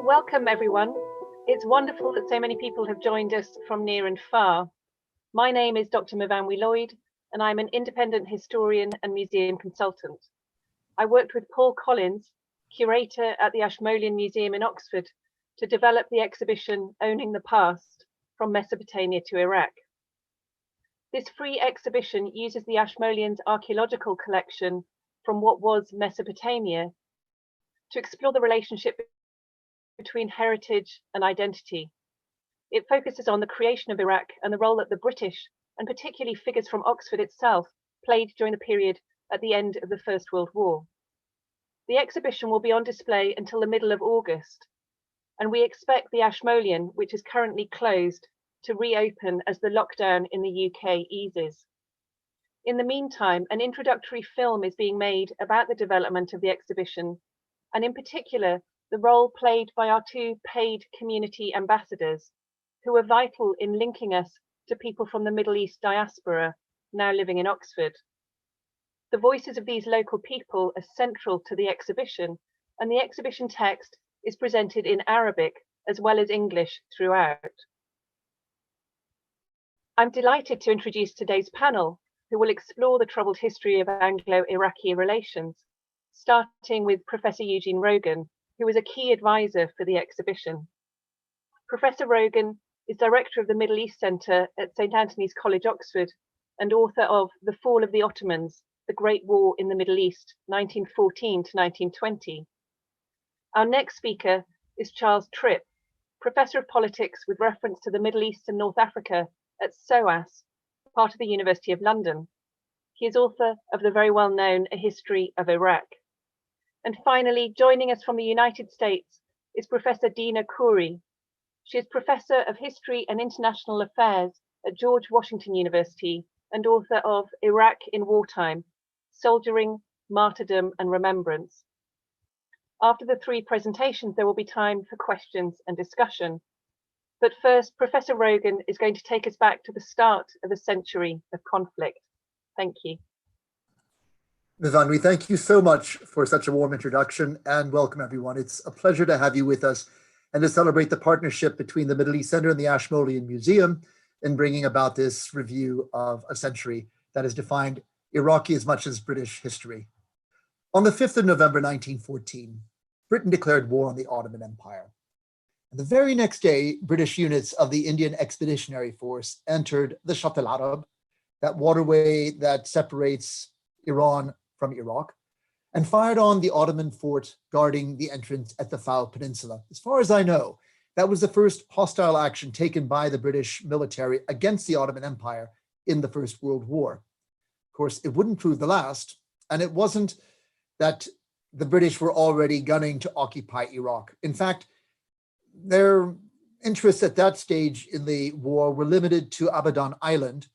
Welcome, everyone. It's wonderful that so many people have joined us from near and far. My name is Dr Myfanwy Lloyd, and I'm an independent historian and museum consultant. I worked with Paul Collins, curator at the Ashmolean Museum in Oxford, to develop the exhibition Owning the Past, From Mesopotamia to Iraq. This free exhibition uses the Ashmoleans' archaeological collection from what was Mesopotamia to explore the relationship between heritage and identity. It focuses on the creation of Iraq and the role that the British, and particularly figures from Oxford itself, played during the period at the end of the First World War. The exhibition will be on display until the middle of August, and we expect the Ashmolean, which is currently closed, to reopen as the lockdown in the UK eases. In the meantime, an introductory film is being made about the development of the exhibition, and in particular, the role played by our two paid community ambassadors, who are vital in linking us to people from the Middle East diaspora now living in Oxford. The voices of these local people are central to the exhibition, and the exhibition text is presented in Arabic as well as English throughout. I'm delighted to introduce today's panel, who will explore the troubled history of Anglo-Iraqi relations, starting with Professor Eugene Rogan, who was a key advisor for the exhibition. Professor Rogan is director of the Middle East Centre at St Antony's College, Oxford, and author of The Fall of the Ottomans, The Great War in the Middle East, 1914 to 1920. Our next speaker is Charles Tripp, Professor of Politics with reference to the Middle East and North Africa at SOAS, part of the University of London. He is author of the very well-known A History of Iraq. And finally, joining us from the United States is Professor Dina Khoury. She is Professor of History and International Affairs at George Washington University and author of Iraq in Wartime, Soldiering, Martyrdom and Remembrance. After the three presentations, there will be time for questions and discussion. But first, Professor Rogan is going to take us back to the start of a century of conflict. Thank you. Myfanwy, thank you so much for such a warm introduction, and welcome everyone. It's a pleasure to have you with us and to celebrate the partnership between the Middle East Center and the Ashmolean Museum in bringing about this review of a century that has defined Iraqi as much as British history. On the 5th of November 1914, Britain declared war on the Ottoman Empire. And the very next day, British units of the Indian Expeditionary Force entered the Shatt al-Arab, that waterway that separates Iran from Iraq, and fired on the Ottoman fort guarding the entrance at the Fao Peninsula. As far as I know, that was the first hostile action taken by the British military against the Ottoman Empire in the First World War. Of course, it wouldn't prove the last, and it wasn't that the British were already gunning to occupy Iraq. In fact, their interests at that stage in the war were limited to Abadan Island,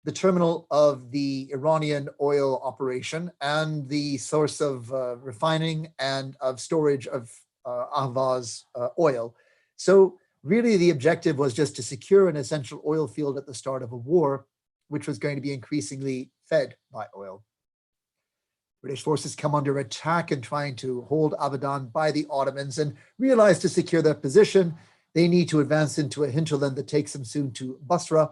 the terminal of the Iranian oil operation and the source of refining and of storage of Ahvaz oil. So really the objective was just to secure an essential oil field at the start of a war, which was going to be increasingly fed by oil. British forces come under attack in trying to hold Abadan by the Ottomans and realize to secure their position, they need to advance into a hinterland that takes them soon to Basra.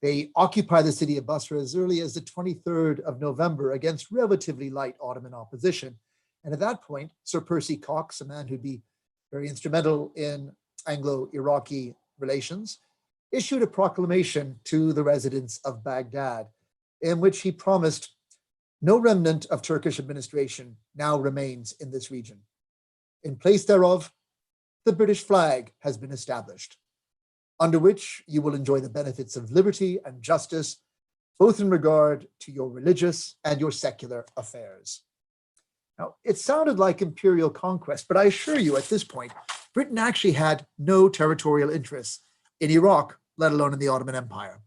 They occupy the city of Basra as early as the 23rd of November against relatively light Ottoman opposition. And at that point, Sir Percy Cox, a man who'd be very instrumental in Anglo-Iraqi relations, issued a proclamation to the residents of Baghdad in which he promised no remnant of Turkish administration now remains in this region. In place thereof, the British flag has been established, under which you will enjoy the benefits of liberty and justice, both in regard to your religious and your secular affairs. Now, it sounded like imperial conquest, but I assure you at this point, Britain actually had no territorial interests in Iraq, let alone in the Ottoman Empire.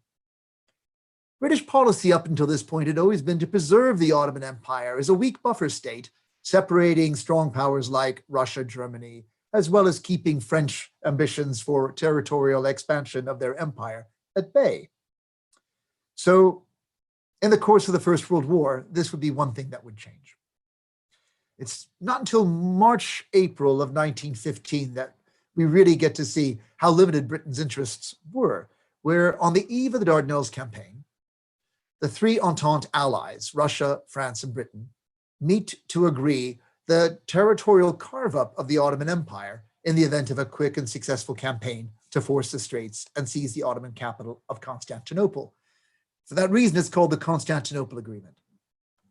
British policy up until this point had always been to preserve the Ottoman Empire as a weak buffer state, separating strong powers like Russia, Germany, as well as keeping French ambitions for territorial expansion of their empire at bay. So in the course of the First World War, this would be one thing that would change. It's not until March, April of 1915 that we really get to see how limited Britain's interests were, where on the eve of the Dardanelles campaign, the three Entente allies, Russia, France, and Britain, meet to agree the territorial carve-up of the Ottoman Empire in the event of a quick and successful campaign to force the Straits and seize the Ottoman capital of Constantinople. For that reason, it's called the Constantinople Agreement.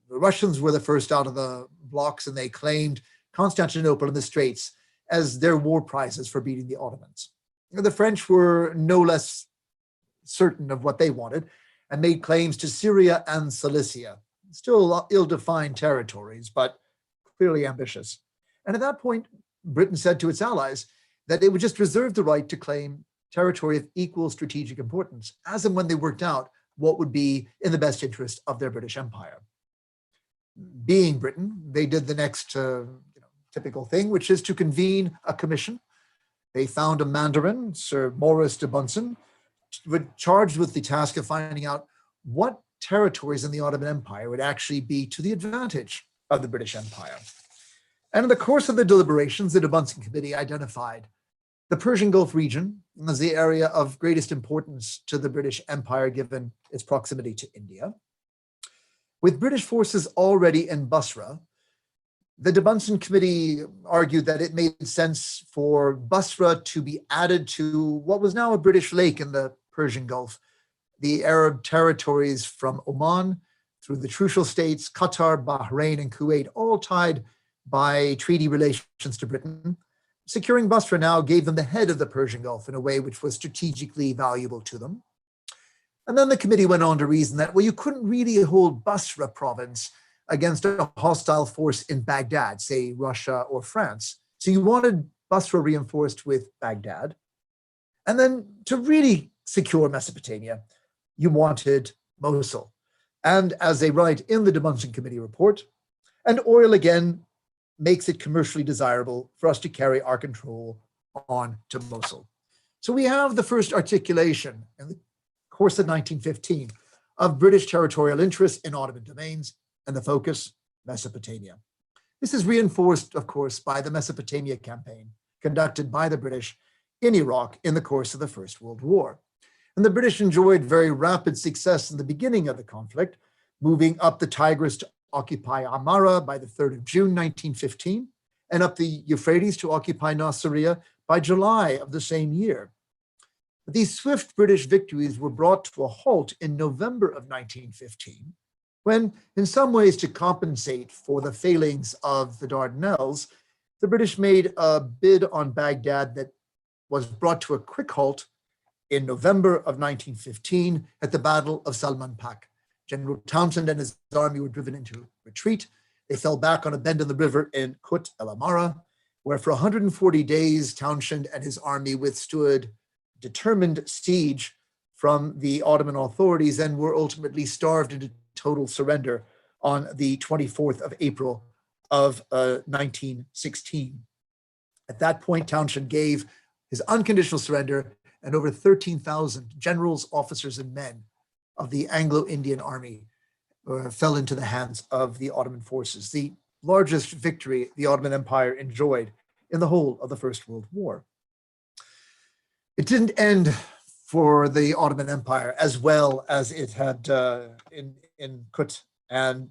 The Russians were the first out of the blocks, and they claimed Constantinople and the Straits as their war prizes for beating the Ottomans. The French were no less certain of what they wanted and made claims to Syria and Cilicia, still ill-defined territories, but clearly ambitious. And at that point, Britain said to its allies that it would just reserve the right to claim territory of equal strategic importance, as and when they worked out what would be in the best interest of their British Empire. Being Britain, they did the next typical thing, which is to convene a commission. They found a Mandarin, Sir Maurice de Bunsen, charged with the task of finding out what territories in the Ottoman Empire would actually be to the advantage of the British Empire. And in the course of the deliberations, the de Bunsen Committee identified the Persian Gulf region as the area of greatest importance to the British Empire, given its proximity to India. With British forces already in Basra, the de Bunsen Committee argued that it made sense for Basra to be added to what was now a British lake in the Persian Gulf, the Arab territories from Oman through the Trucial States, Qatar, Bahrain, and Kuwait, all tied by treaty relations to Britain. Securing Basra now gave them the head of the Persian Gulf in a way which was strategically valuable to them. And then the committee went on to reason that, well, you couldn't really hold Basra province against a hostile force in Baghdad, say Russia or France. So you wanted Basra reinforced with Baghdad. And then to really secure Mesopotamia, you wanted Mosul. And as they write in the de Bunsen Committee report, and oil again makes it commercially desirable for us to carry our control on to Mosul. So we have the first articulation in the course of 1915 of British territorial interest in Ottoman domains, and the focus, Mesopotamia. This is reinforced, of course, by the Mesopotamia campaign conducted by the British in Iraq in the course of the First World War. And the British enjoyed very rapid success in the beginning of the conflict, moving up the Tigris to occupy Amara by the 3rd of June, 1915, and up the Euphrates to occupy Nasiriyah by July of the same year. But these swift British victories were brought to a halt in November of 1915, when, in some ways to compensate for the failings of the Dardanelles, the British made a bid on Baghdad that was brought to a quick halt in November of 1915 at the Battle of Salman Pak. General Townshend and his army were driven into retreat. They fell back on a bend in the river in Kut el Amara, where for 140 days, Townshend and his army withstood determined siege from the Ottoman authorities and were ultimately starved into total surrender on the 24th of April of 1916. At that point, Townshend gave his unconditional surrender, and over 13,000 generals, officers, and men of the Anglo-Indian Army fell into the hands of the Ottoman forces, the largest victory the Ottoman Empire enjoyed in the whole of the First World War. It didn't end for the Ottoman Empire as well as it had in Kut, and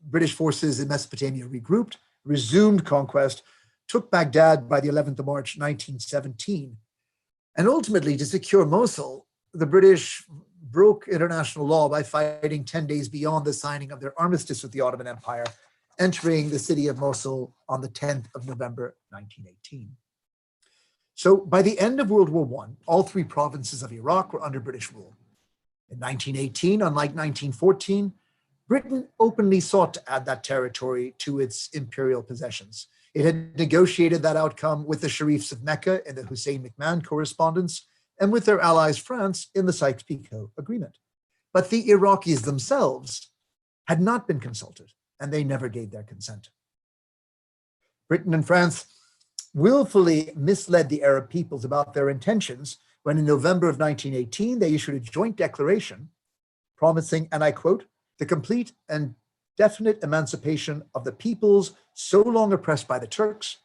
British forces in Mesopotamia regrouped, resumed conquest, took Baghdad by the 11th of March, 1917. And ultimately, to secure Mosul, the British broke international law by fighting 10 days beyond the signing of their armistice with the Ottoman Empire, entering the city of Mosul on the 10th of November, 1918. So by the end of World War I, all three provinces of Iraq were under British rule. In 1918, unlike 1914, Britain openly sought to add that territory to its imperial possessions. It had negotiated that outcome with the Sharifs of Mecca in the Hussein McMahon Correspondence and with their allies France in the Sykes-Picot Agreement. But the Iraqis themselves had not been consulted, and they never gave their consent. Britain and France willfully misled the Arab peoples about their intentions when in November of 1918, they issued a joint declaration promising, and I quote, the complete and definite emancipation of the peoples so long oppressed by the Turks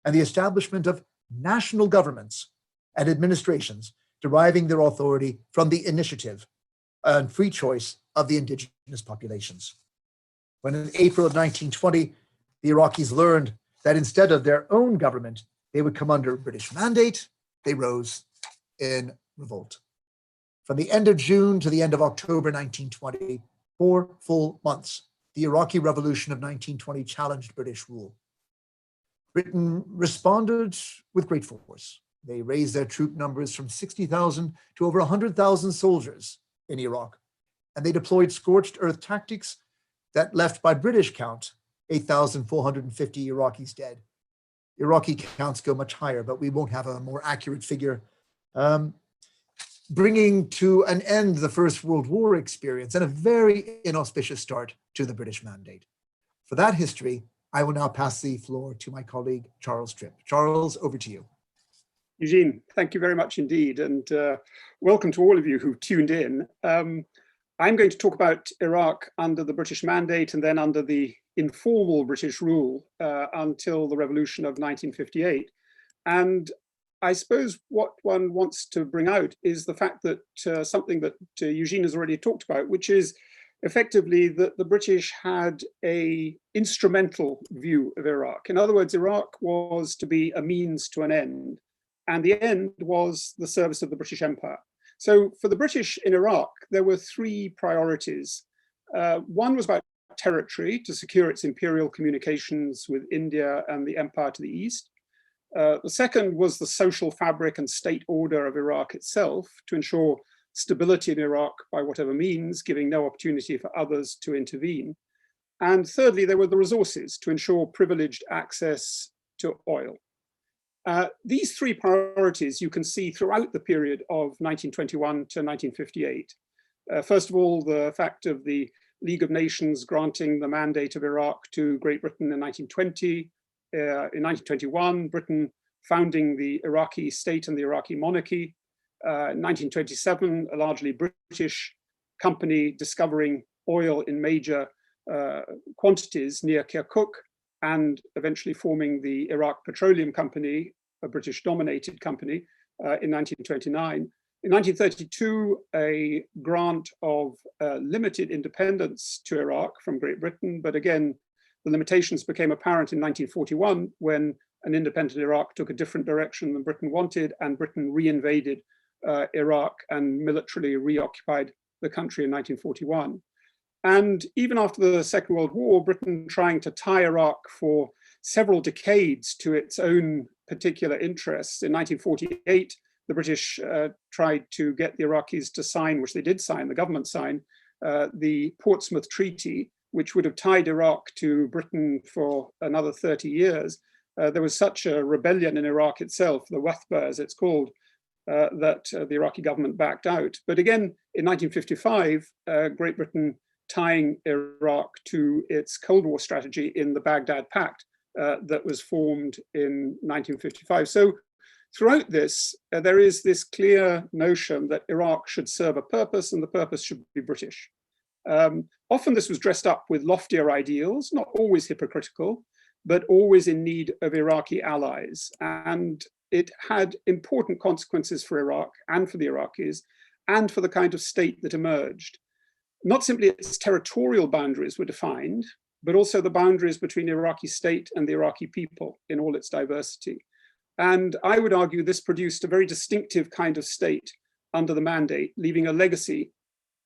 and the establishment of national governments and administrations deriving their authority from the initiative and free choice of the indigenous populations. When in April of 1920, the Iraqis learned that instead of their own government, they would come under British mandate, they rose in revolt. From the end of June to the end of October 1920, 4 full months, the Iraqi Revolution of 1920 challenged British rule. Britain responded with great force. They raised their troop numbers from 60,000 to over 100,000 soldiers in Iraq, and they deployed scorched earth tactics that left, by British count, 8,450 Iraqis dead. Iraqi counts go much higher, but we won't have a more accurate figure. Bringing to an end the First World War experience and a very inauspicious start to the British Mandate. For that history, I will now pass the floor to my colleague, Charles Tripp. Charles, over to you. Eugene, thank you very much indeed, and welcome to all of you who've tuned in. I'm going to talk about Iraq under the British Mandate and then under the informal British rule until the revolution of 1958. And I suppose what one wants to bring out is the fact that something that Eugene has already talked about, which is effectively that the British had an instrumental view of Iraq. In other words, Iraq was to be a means to an end, and the end was the service of the British Empire. So for the British in Iraq, there were 3 priorities. One was about territory, to secure its imperial communications with India and the empire to the east. The second was the social fabric and state order of Iraq itself, to ensure stability in Iraq by whatever means, giving no opportunity for others to intervene. And thirdly, there were the resources, to ensure privileged access to oil. These 3 priorities you can see throughout the period of 1921 to 1958. First of all, the fact of the League of Nations granting the mandate of Iraq to Great Britain in 1920. In 1921, Britain founding the Iraqi state and the Iraqi monarchy. In 1927, a largely British company discovering oil in major quantities near Kirkuk, and eventually forming the Iraq Petroleum Company, a British-dominated company, in 1929. In 1932, a grant of limited independence to Iraq from Great Britain, but again, the limitations became apparent in 1941 when an independent Iraq took a different direction than Britain wanted, and Britain reinvaded Iraq and militarily reoccupied the country in 1941. And even after the Second World War, Britain trying to tie Iraq for several decades to its own particular interests. In 1948, the British tried to get the Iraqis to sign, which they did sign, the government signed, the Portsmouth Treaty, which would have tied Iraq to Britain for another 30 years. There was such a rebellion in Iraq itself, the Wathba as it's called, that the Iraqi government backed out. But again, in 1955, Great Britain tying Iraq to its Cold War strategy in the Baghdad Pact that was formed in 1955. So throughout this, there is this clear notion that Iraq should serve a purpose and the purpose should be British. Often this was dressed up with loftier ideals, not always hypocritical, but always in need of Iraqi allies. And it had important consequences for Iraq and for the Iraqis and for the kind of state that emerged. Not simply its territorial boundaries were defined, but also the boundaries between the Iraqi state and the Iraqi people in all its diversity. And I would argue this produced a very distinctive kind of state under the mandate, leaving a legacy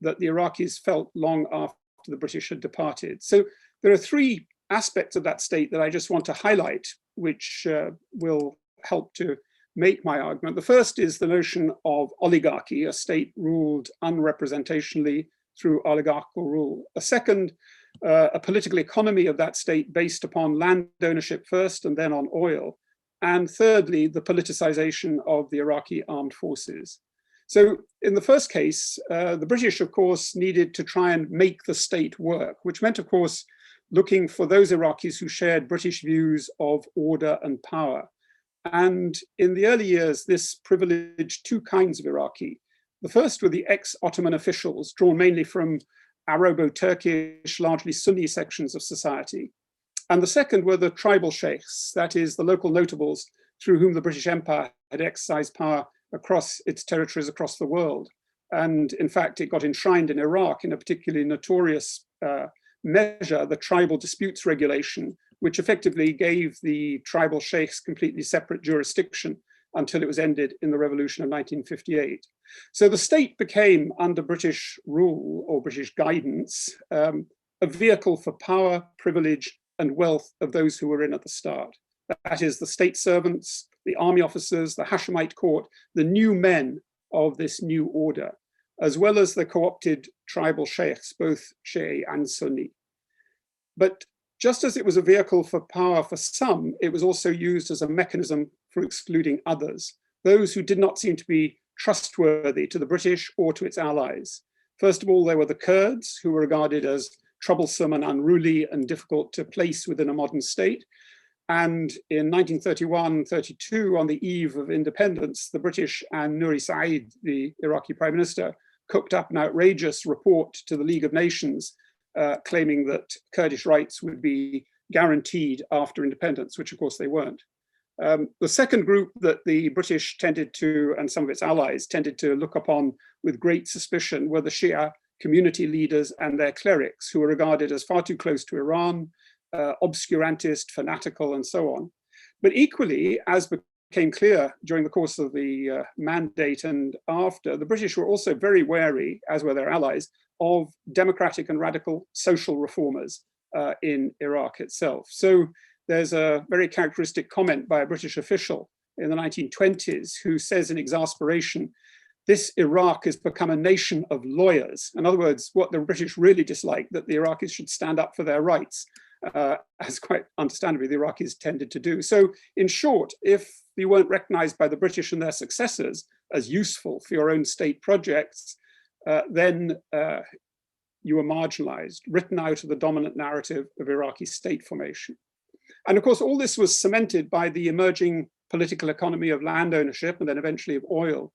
that the Iraqis felt long after the British had departed. So there are 3 aspects of that state that I just want to highlight, which will help to make my argument. The first is the notion of oligarchy, a state ruled unrepresentationally through oligarchical rule. A second, a political economy of that state based upon land ownership first and then on oil. And thirdly, the politicization of the Iraqi armed forces. So in the first case, the British, of course, needed to try and make the state work, which meant, of course, looking for those Iraqis who shared British views of order and power. And in the early years, this privileged 2 kinds of Iraqi. The first were the ex-Ottoman officials, drawn mainly from Arabo-Turkish, largely Sunni sections of society. And the second were the tribal sheikhs, that is, the local notables through whom the British Empire had exercised power across its territories across the world. And in fact, it got enshrined in Iraq in a particularly notorious measure, the Tribal Disputes Regulation, which effectively gave the tribal sheikhs completely separate jurisdiction until it was ended in the revolution of 1958. So the state became, under British rule or British guidance, a vehicle for power, privilege, and wealth of those who were in at the start. That is, the state servants, the army officers, the Hashemite court, the new men of this new order, as well as the co-opted tribal sheikhs, both Shia and Sunni. But just as it was a vehicle for power for some, it was also used as a mechanism for excluding others, those who did not seem to be trustworthy to the British or to its allies. First of all, there were the Kurds, who were regarded as troublesome and unruly and difficult to place within a modern state. And in 1931-32, on the eve of independence, the British and Nouri Said, the Iraqi Prime Minister, cooked up an outrageous report to the League of Nations claiming that Kurdish rights would be guaranteed after independence, which of course they weren't. The second group that the British tended to, and some of its allies tended to look upon with great suspicion, were the Shia community leaders and their clerics, who were regarded as far too close to Iran, obscurantist, fanatical, and so on. But equally, as became clear during the course of the mandate and after, the British were also very wary, as were their allies, of democratic and radical social reformers in Iraq itself. So there's a very characteristic comment by a British official in the 1920s who says in exasperation, "This Iraq has become a nation of lawyers." In other words, what the British really disliked, that the Iraqis should stand up for their rights, as quite understandably the Iraqis tended to do. So in short, if you weren't recognized by the British and their successors as useful for your own state projects, then you were marginalized, written out of the dominant narrative of Iraqi state formation. And of course, all this was cemented by the emerging political economy of land ownership and then eventually of oil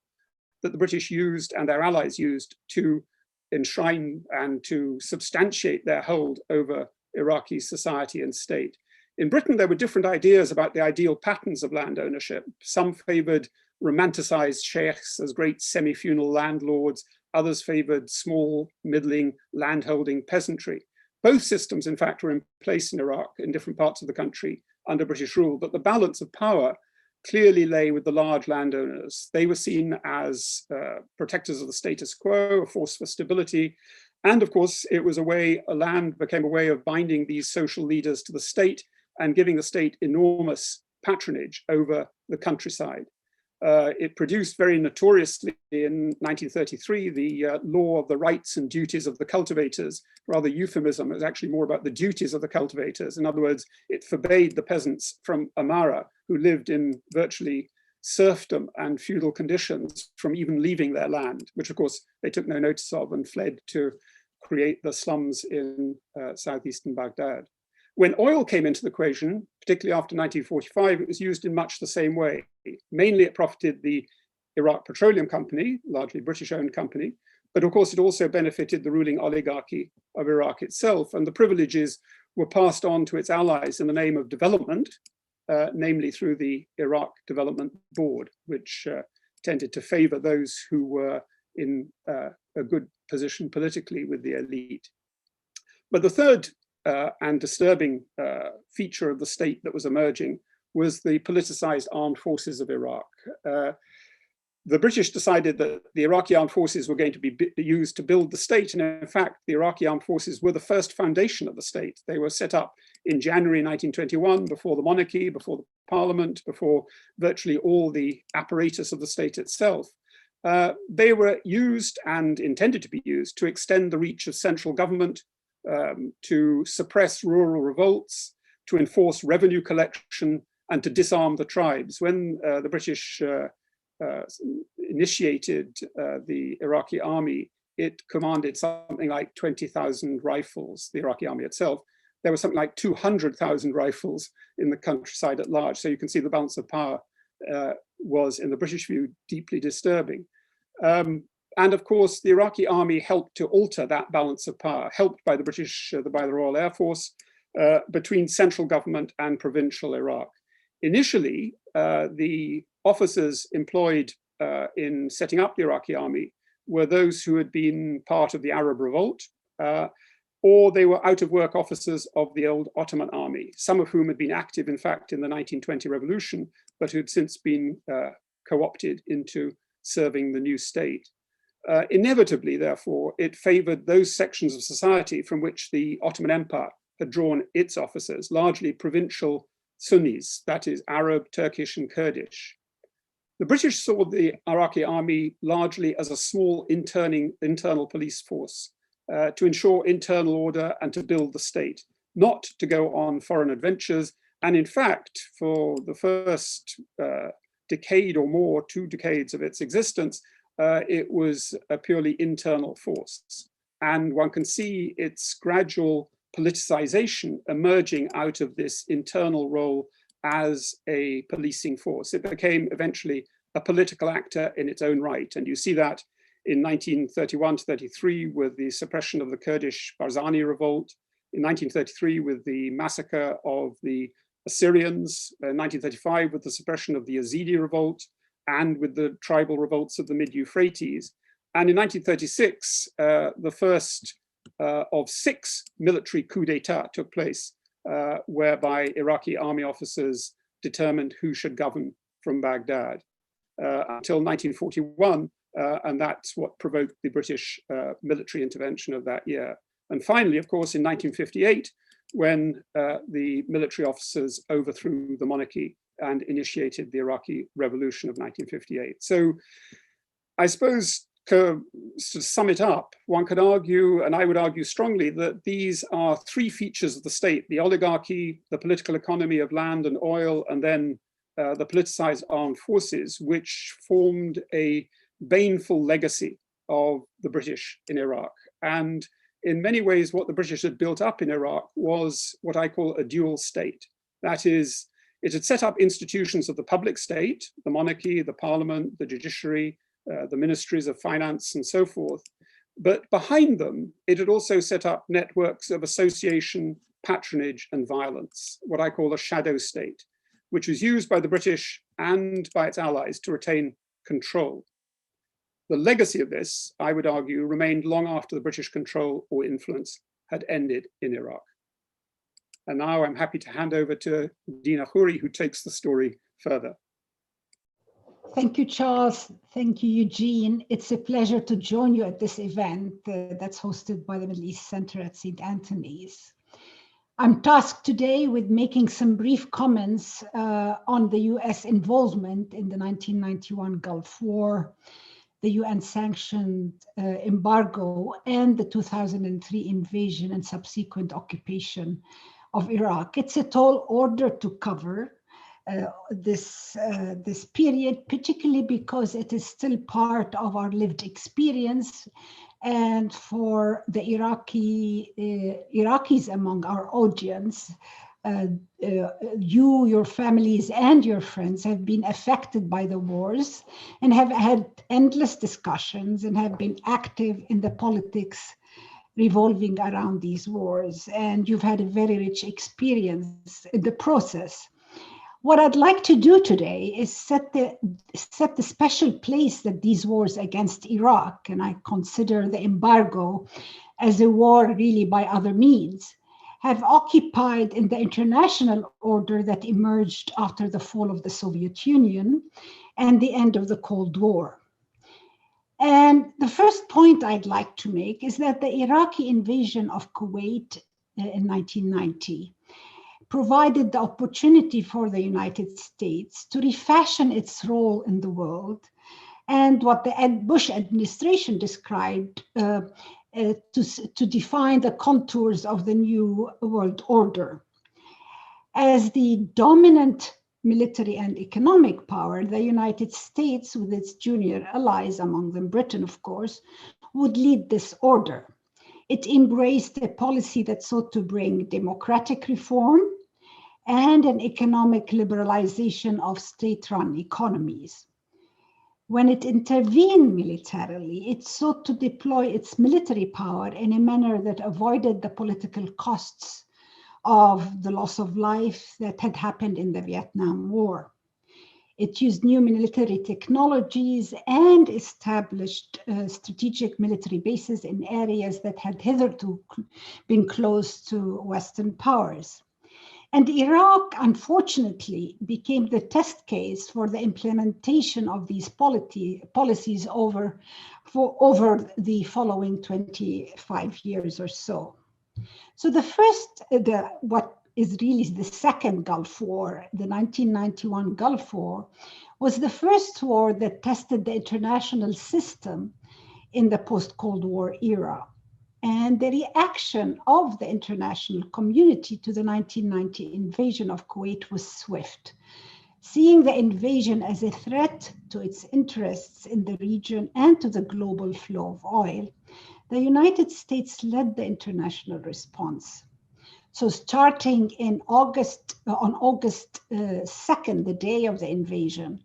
that the British used and their allies used to enshrine and to substantiate their hold over Iraqi society and state. In Britain, there were different ideas about the ideal patterns of land ownership. Some favored romanticized sheikhs as great semi-feudal landlords. Others favored small, middling, landholding peasantry. Both systems, in fact, were in place in Iraq in different parts of the country under British rule, but the balance of power clearly lay with the large landowners. They were seen as protectors of the status quo, a force for stability. And of course, it was a way, land became a way of binding these social leaders to the state and giving the state enormous patronage over the countryside. It produced very notoriously in 1933 the law of the rights and duties of the cultivators. Rather euphemism, it was actually more about the duties of the cultivators. In other words, it forbade the peasants from Amara, who lived in virtually serfdom and feudal conditions, from even leaving their land, which of course they took no notice of and fled to create the slums in southeastern Baghdad. When oil came into the equation, particularly after 1945, it was used in much the same way. Mainly it profited the Iraq Petroleum Company, largely British-owned company, but of course it also benefited the ruling oligarchy of Iraq itself, and the privileges were passed on to its allies in the name of development, namely through the Iraq Development Board, which tended to favor those who were in a good position politically with the elite. But the third and disturbing feature of the state that was emerging was the politicized armed forces of Iraq. The British decided that the Iraqi armed forces were going to be used to build the state. And in fact, the Iraqi armed forces were the first foundation of the state. They were set up in January 1921, before the monarchy, before the parliament, before virtually all the apparatus of the state itself. They were used and intended to be used to extend the reach of central government, to suppress rural revolts, to enforce revenue collection, and to disarm the tribes. When the British initiated the Iraqi army, it commanded something like 20,000 rifles, the Iraqi army itself. There was something like 200,000 rifles in the countryside at large. So you can see the balance of power was, in the British view, deeply disturbing. And of course, the Iraqi army helped to alter that balance of power, helped by the British, by the Royal Air Force, between central government and provincial Iraq. Initially, the officers employed in setting up the Iraqi army were those who had been part of the Arab revolt, or they were out-of-work officers of the old Ottoman army, some of whom had been active, in fact, in the 1920 revolution, but who had since been co-opted into serving the new state. Inevitably, therefore, it favored those sections of society from which the Ottoman Empire had drawn its officers, largely provincial Sunnis, that is Arab, Turkish, and Kurdish. The British saw the Iraqi army largely as a small internal police force to ensure internal order and to build the state, not to go on foreign adventures. And in fact, for the first decade or more, 2 decades of its existence, it was a purely internal force. And one can see its gradual politicization emerging out of this internal role as a policing force. It became eventually a political actor in its own right. And you see that in 1931 to 33 with the suppression of the Kurdish Barzani revolt, in 1933 with the massacre of the Assyrians, 1935 with the suppression of the Yazidi revolt, and with the tribal revolts of the mid-Euphrates. And in 1936, the first of 6 military coups d'etat took place, whereby Iraqi army officers determined who should govern from Baghdad, until 1941, and that's what provoked the British military intervention of that year. And finally, of course, in 1958, when the military officers overthrew the monarchy and initiated the Iraqi Revolution of 1958. So I suppose to sum it up, one could argue, and I would argue strongly, that these are 3 features of the state: the oligarchy, the political economy of land and oil, and then the politicized armed forces, which formed a baneful legacy of the British in Iraq. And in many ways, what the British had built up in Iraq was what I call a dual state. That is, it had set up institutions of the public state, the monarchy, the parliament, the judiciary, the ministries of finance, and so forth. But behind them, it had also set up networks of association, patronage, and violence, what I call a shadow state, which was used by the British and by its allies to retain control. The legacy of this, I would argue, remained long after the British control or influence had ended in Iraq. And now I'm happy to hand over to Dina Khoury, who takes the story further. Thank you, Charles. Thank you, Eugene. It's a pleasure to join you at this event that's hosted by the Middle East Center at St. Antony's. I'm tasked today with making some brief comments on the US involvement in the 1991 Gulf War, the UN-sanctioned embargo, and the 2003 invasion and subsequent occupation of Iraq. It's a tall order to cover this period, particularly because it is still part of our lived experience. And for the Iraqis among our audience, you, your families, and your friends have been affected by the wars and have had endless discussions and have been active in the politics revolving around these wars. And you've had a very rich experience in the process. What I'd like to do today is set the special place that these wars against Iraq, and I consider the embargo as a war really by other means, have occupied in the international order that emerged after the fall of the Soviet Union and the end of the Cold War. And the first point I'd like to make is that the Iraqi invasion of Kuwait in 1990 provided the opportunity for the United States to refashion its role in the world and what the Bush administration described to define the contours of the new world order. As the dominant military and economic power, the United States, with its junior allies, among them Britain, of course, would lead this order. It embraced a policy that sought to bring democratic reform and an economic liberalization of state-run economies. When it intervened militarily, it sought to deploy its military power in a manner that avoided the political costs of the loss of life that had happened in the Vietnam War. It used new military technologies and established strategic military bases in areas that had hitherto been close to Western powers. And Iraq, unfortunately, became the test case for the implementation of these policies over the following 25 years or so. So what is really the second Gulf War, the 1991 Gulf War, was the first war that tested the international system in the post-Cold War era. And the reaction of the international community to the 1990 invasion of Kuwait was swift. Seeing the invasion as a threat to its interests in the region and to the global flow of oil, the United States led the international response. So starting on August 2nd, the day of the invasion,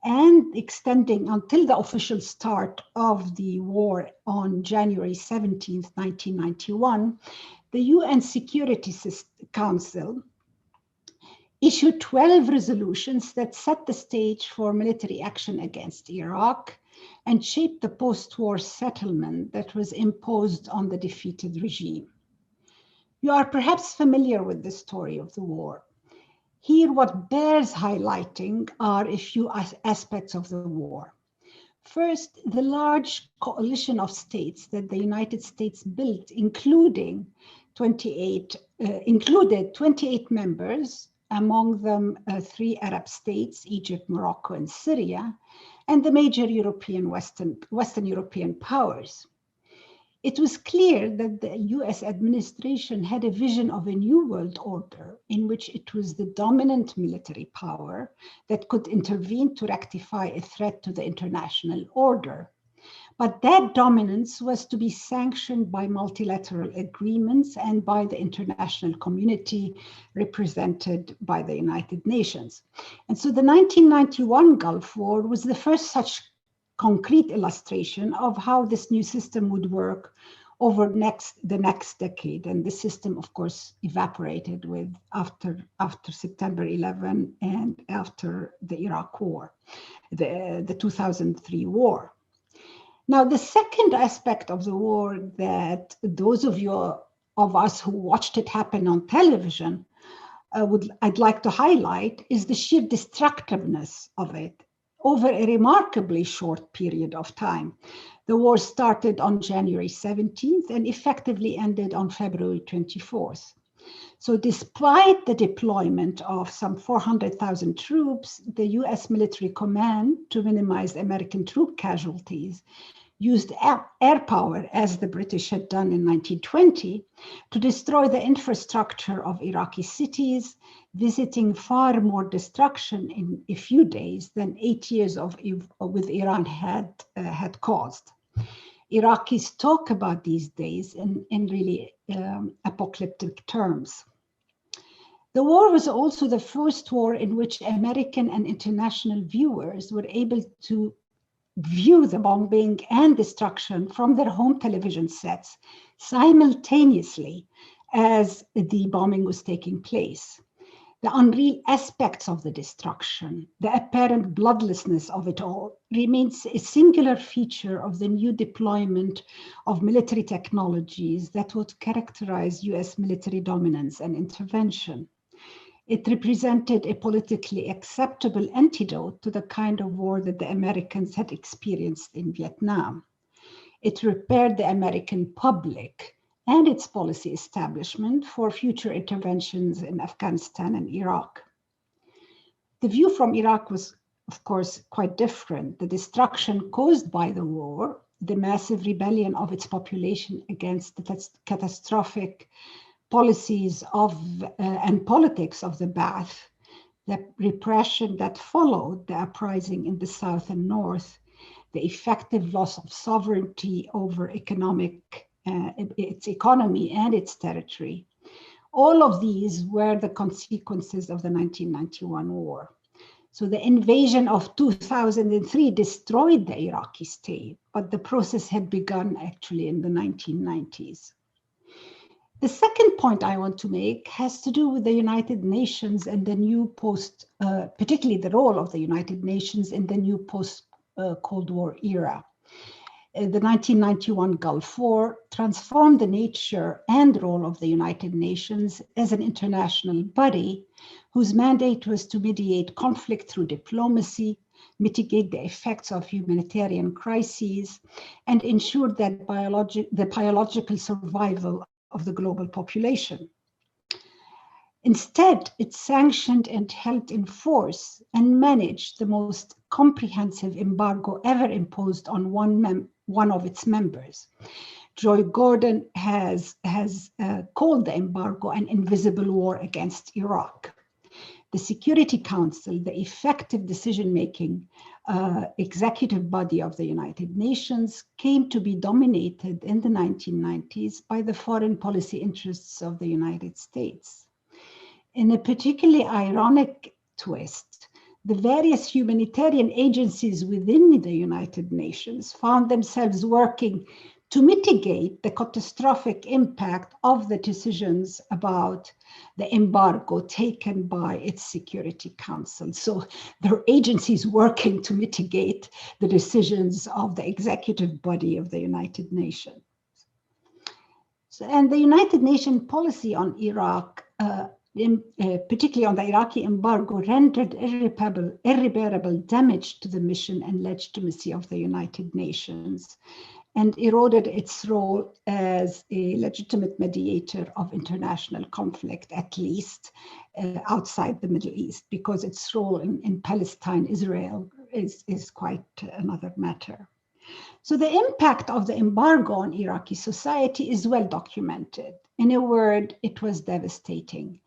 and extending until the official start of the war on January 17th, 1991, the UN Security Council issued 12 resolutions that set the stage for military action against Iraq and shaped the post-war settlement that was imposed on the defeated regime. You are perhaps familiar with the story of the war. Here, what bears highlighting are a few aspects of the war. First, the large coalition of states that the United States built, included 28 members, among them 3 Arab states, Egypt, Morocco, and Syria, and the major Western European powers. It was clear that the US administration had a vision of a new world order in which it was the dominant military power that could intervene to rectify a threat to the international order. But that dominance was to be sanctioned by multilateral agreements and by the international community represented by the United Nations. And so the 1991 Gulf War was the first such concrete illustration of how this new system would work over the next decade. And the system, of course, evaporated after September 11 and after the Iraq War, the 2003 war. Now, the second aspect of the war that those of us who watched it happen on television I'd like to highlight is the sheer destructiveness of it over a remarkably short period of time. The war started on January 17th and effectively ended on February 24th. So despite the deployment of some 400,000 troops, the US military command, to minimize American troop casualties, used air power, as the British had done in 1920, to destroy the infrastructure of Iraqi cities, visiting far more destruction in a few days than 8 years with Iran had caused. Iraqis talk about these days in really apocalyptic terms. The war was also the first war in which American and international viewers were able to view the bombing and destruction from their home television sets simultaneously as the bombing was taking place. The unreal aspects of the destruction, the apparent bloodlessness of it all, remains a singular feature of the new deployment of military technologies that would characterize US military dominance and intervention. It represented a politically acceptable antidote to the kind of war that the Americans had experienced in Vietnam. It prepared the American public and its policy establishment for future interventions in Afghanistan and Iraq. The view from Iraq was, of course, quite different. The destruction caused by the war, the massive rebellion of its population against the catastrophic policies and politics of the Ba'ath, the repression that followed the uprising in the South and North, the effective loss of sovereignty over its economy and its territory. All of these were the consequences of the 1991 war. So the invasion of 2003 destroyed the Iraqi state, but the process had begun actually in the 1990s. The second point I want to make has to do with the United Nations and the new particularly the role of the United Nations in the new post-Cold War era. The 1991 Gulf War transformed the nature and role of the United Nations as an international body whose mandate was to mediate conflict through diplomacy, mitigate the effects of humanitarian crises, and ensure that the biological survival of the global population. Instead, it sanctioned and held in force and managed the most comprehensive embargo ever imposed on one of its members. Joy Gordon has called the embargo an invisible war against Iraq. The Security Council, the effective decision-making executive body of the United Nations, came to be dominated in the 1990s by the foreign policy interests of the United States. In a particularly ironic twist, the various humanitarian agencies within the United Nations found themselves working to mitigate the catastrophic impact of the decisions about the embargo taken by its Security Council. So there are agencies working to mitigate the decisions of the executive body of the United Nations. And the United Nations policy on Iraq, particularly on the Iraqi embargo, rendered irreparable damage to the mission and legitimacy of the United Nations, and eroded its role as a legitimate mediator of international conflict, at least outside the Middle East, because its role in Palestine, Israel, is quite another matter. So the impact of the embargo on Iraqi society is well documented. In a word, it was devastating.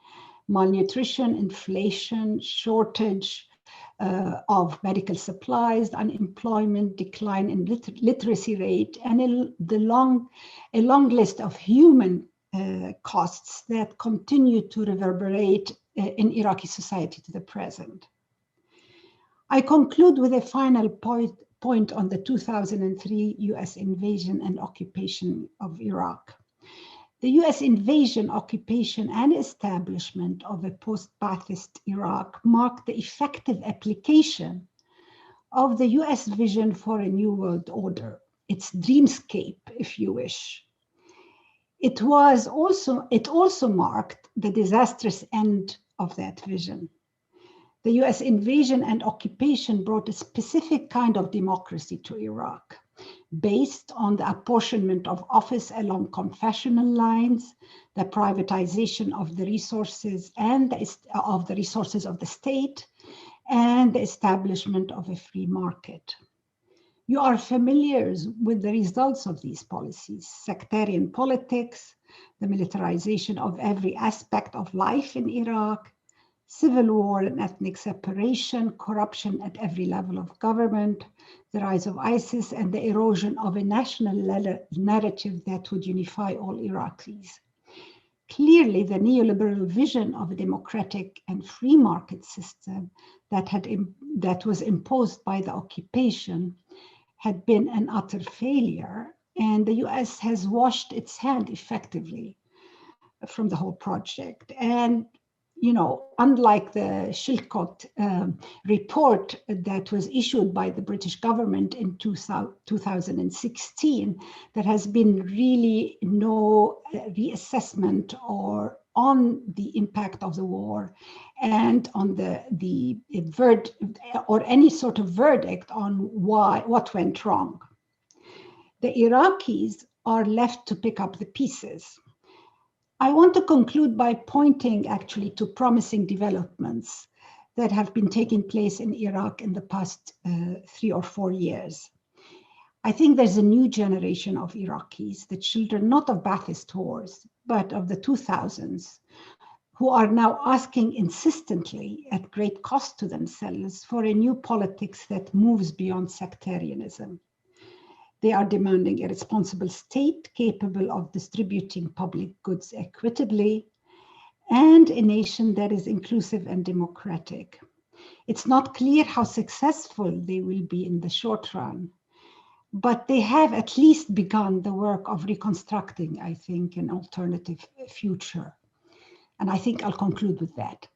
Malnutrition, inflation, shortage of medical supplies, unemployment, decline in literacy rate, and a long list of human costs that continue to reverberate in Iraqi society to the present. I conclude with a final point on the 2003 US invasion and occupation of Iraq. The US invasion, occupation, and establishment of a post-Ba'athist Iraq marked the effective application of the US vision for a new world order, its dreamscape, if you wish. It also marked the disastrous end of that vision. The US invasion and occupation brought a specific kind of democracy to Iraq, based on the apportionment of office along confessional lines, the privatization of the resources of the state, and the establishment of a free market. You are familiar with the results of these policies: sectarian politics, the militarization of every aspect of life in Iraq, civil war and ethnic separation, corruption at every level of government, the rise of ISIS, and the erosion of a national narrative that would unify all Iraqis. Clearly, the neoliberal vision of a democratic and free market system that was imposed by the occupation had been an utter failure, and the US has washed its hand effectively from the whole project. And unlike the Chilcot report that was issued by the British government in 2016, there has been really no reassessment on the impact of the war and on the verdict or any sort of verdict on what went wrong. The Iraqis are left to pick up the pieces. I want to conclude by pointing actually to promising developments that have been taking place in Iraq in the past 3 or 4 years. I think there's a new generation of Iraqis, the children not of Ba'athist wars, but of the 2000s, who are now asking insistently at great cost to themselves for a new politics that moves beyond sectarianism. They are demanding a responsible state capable of distributing public goods equitably and a nation that is inclusive and democratic. It's not clear how successful they will be in the short run, but they have at least begun the work of reconstructing, I think, an alternative future. And I think I'll conclude with that.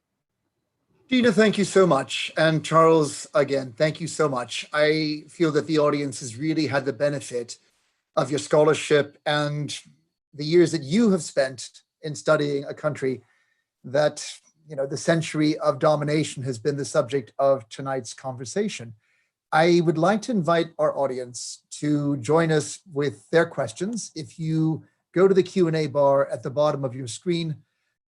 Dina, thank you so much. And Charles, again, thank you so much. I feel that the audience has really had the benefit of your scholarship and the years that you have spent in studying a country that, you know, the century of domination has been the subject of tonight's conversation. I would like to invite our audience to join us with their questions. If you go to the Q&A bar at the bottom of your screen,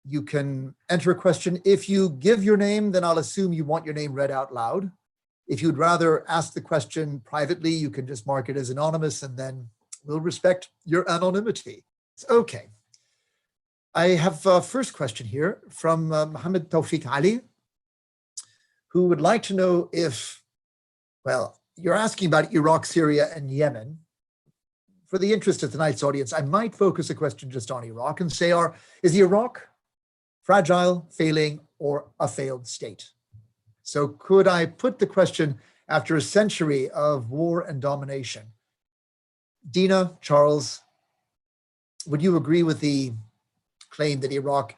you can enter a question. If you give your name, then I'll assume you want your name read out loud. If you'd rather ask the question privately, you can just mark it as anonymous, and then we'll respect your anonymity. It's okay. I have a first question here from Mohammed Tawfiq Ali, who would like to know if, well, you're asking about Iraq, Syria, and Yemen. For the interest of tonight's audience, I might focus a question just on Iraq and say, is Iraq fragile, failing, or a failed state? So could I put the question after a century of war and domination? Dina, Charles, would you agree with the claim that Iraq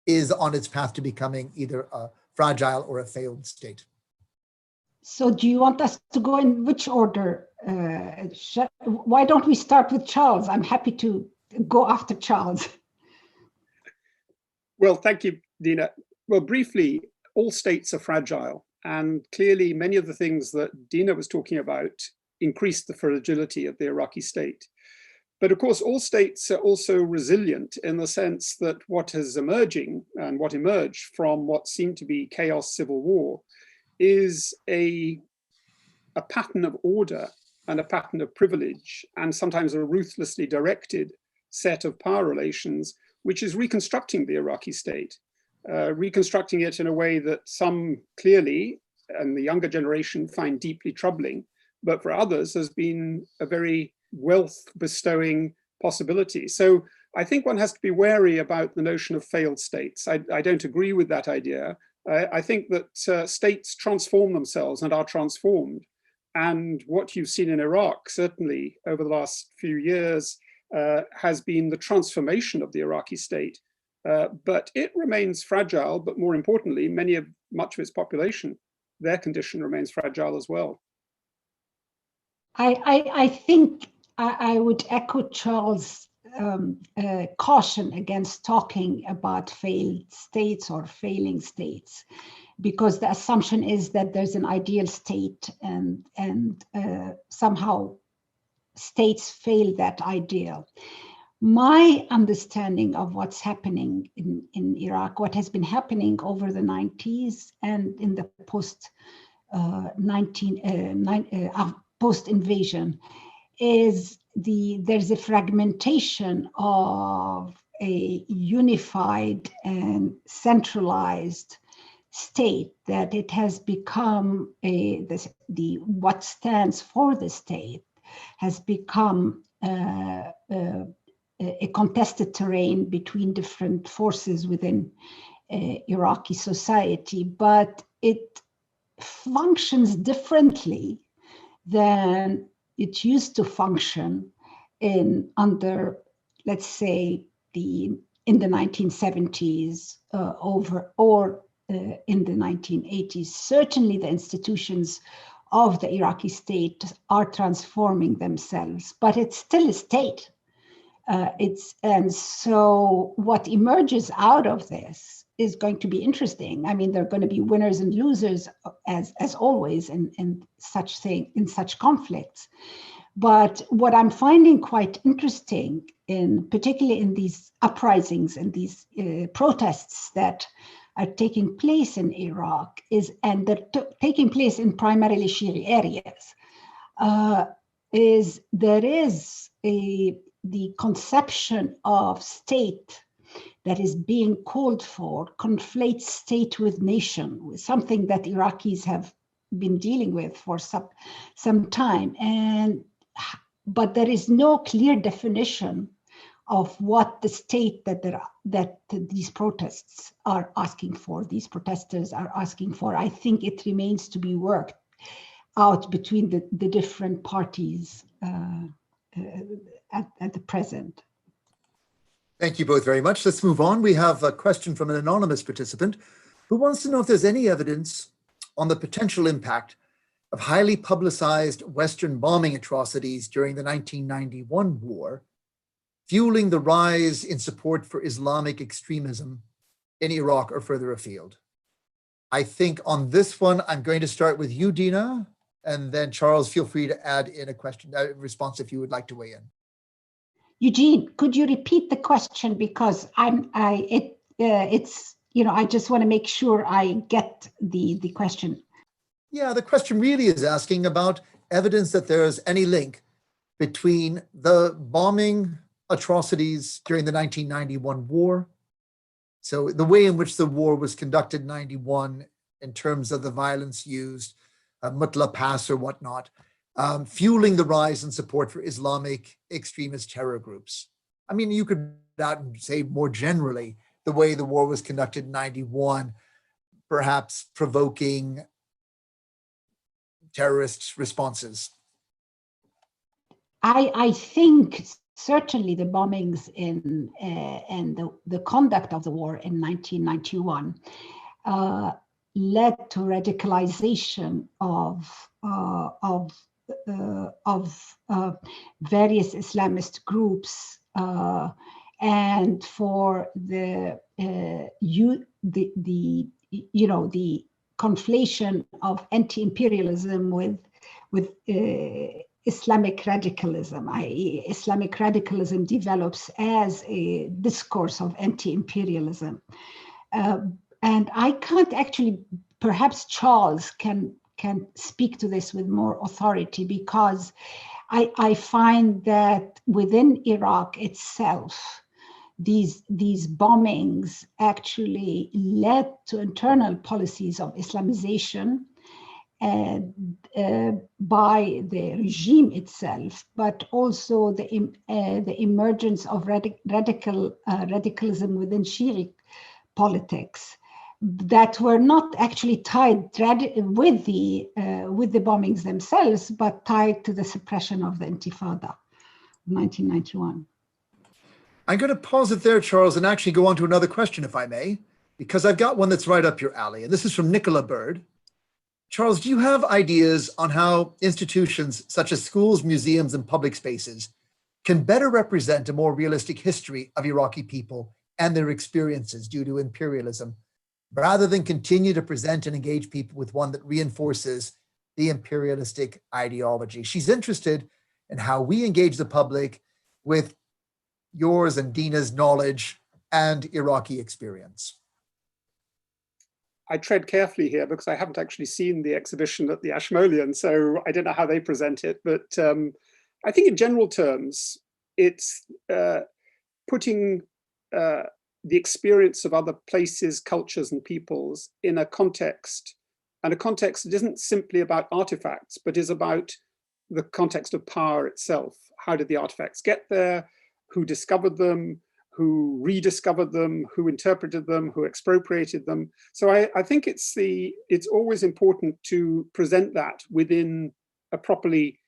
is on its path to becoming either a fragile or a failed state? So do you want us to go in which order? Why don't we start with Charles? I'm happy to go after Charles. Well, thank you, Dina. Well, briefly, all states are fragile. And clearly, many of the things that Dina was talking about increased the fragility of the Iraqi state. But of course, all states are also resilient in the sense that what is emerging and what emerged from what seemed to be chaos, civil war, is a pattern of order and a pattern of privilege, and sometimes a ruthlessly directed set of power relations, which is reconstructing the Iraqi state, reconstructing it in a way that some clearly, and the younger generation, find deeply troubling, but for others has been a very wealth-bestowing possibility. So I think one has to be wary about the notion of failed states. I don't agree with that idea. I think that states transform themselves and are transformed. And what you've seen in Iraq, certainly over the last few years, has been the transformation of the Iraqi state. But it remains fragile, but more importantly, much of its population, their condition remains fragile as well. I think I would echo Charles' caution against talking about failed states or failing states, because the assumption is that there's an ideal state and somehow states fail that ideal. My understanding of what's happening in Iraq, what has been happening over the 90s and in the post-invasion, is there's a fragmentation of a unified and centralized state, that it has become what stands for the state has become a contested terrain between different forces within Iraqi society, but it functions differently than it used to function under, let's say, in the 1970s or in the 1980s. Certainly the institutions of the Iraqi state are transforming themselves, but it's still a state. And so what emerges out of this is going to be interesting. I mean, there are going to be winners and losers, as always in such conflicts. But what I'm finding quite interesting, particularly in these uprisings and these protests that are taking place in Iraq, and they're taking place in primarily Shia areas, is there is the conception of state that is being called for conflates state with nation, with something that Iraqis have been dealing with for some time. But there is no clear definition of what the state that these protests are asking for, these protesters are asking for. I think it remains to be worked. out between the different parties at the present. Thank you both very much. Let's move on. We have a question from an anonymous participant who wants to know if there's any evidence on the potential impact of highly publicized Western bombing atrocities during the 1991 war, fueling the rise in support for Islamic extremism in Iraq or further afield. I think on this one, I'm going to start with you, Dina, and then Charles, feel free to add in a response if you would like to weigh in. Eugene, could you repeat the question, because it's I just want to make sure I get the question. Yeah, the question really is asking about evidence that there's any link between the bombing atrocities during the 1991 war. So the way in which the war was conducted in 91 in terms of the violence used, Mutla Pass or whatnot, fueling the rise in support for Islamic extremist terror groups. I mean, you could say more generally, the way the war was conducted in 91, perhaps provoking terrorist responses. I think certainly the bombings and the conduct of the war in 1991 led to radicalization of various Islamist groups, and for the conflation of anti-imperialism with Islamic radicalism. Islamic radicalism develops as a discourse of anti-imperialism. And I can't actually, perhaps Charles can speak to this with more authority, because I find that within Iraq itself, these bombings actually led to internal policies of Islamization by the regime itself, but also the emergence of radicalism within Shiite politics that were not actually tied with the bombings themselves, but tied to the suppression of the Intifada of 1991. I'm going to pause it there, Charles, and actually go on to another question, if I may, because I've got one that's right up your alley. And this is from Nicola Bird. Charles, do you have ideas on how institutions such as schools, museums, and public spaces can better represent a more realistic history of Iraqi people and their experiences due to imperialism, rather than continue to present and engage people with one that reinforces the imperialistic ideology? She's interested in how we engage the public with yours and Dina's knowledge and Iraqi experience. I tread carefully here because I haven't actually seen the exhibition at the Ashmolean, so I don't know how they present it. But I think in general terms, it's putting the experience of other places, cultures, and peoples in a context, and a context that isn't simply about artifacts, but is about the context of power itself. How did the artifacts get there? Who discovered them? Who rediscovered them? Who interpreted them? Who expropriated them? So I think it's always important to present that within a properly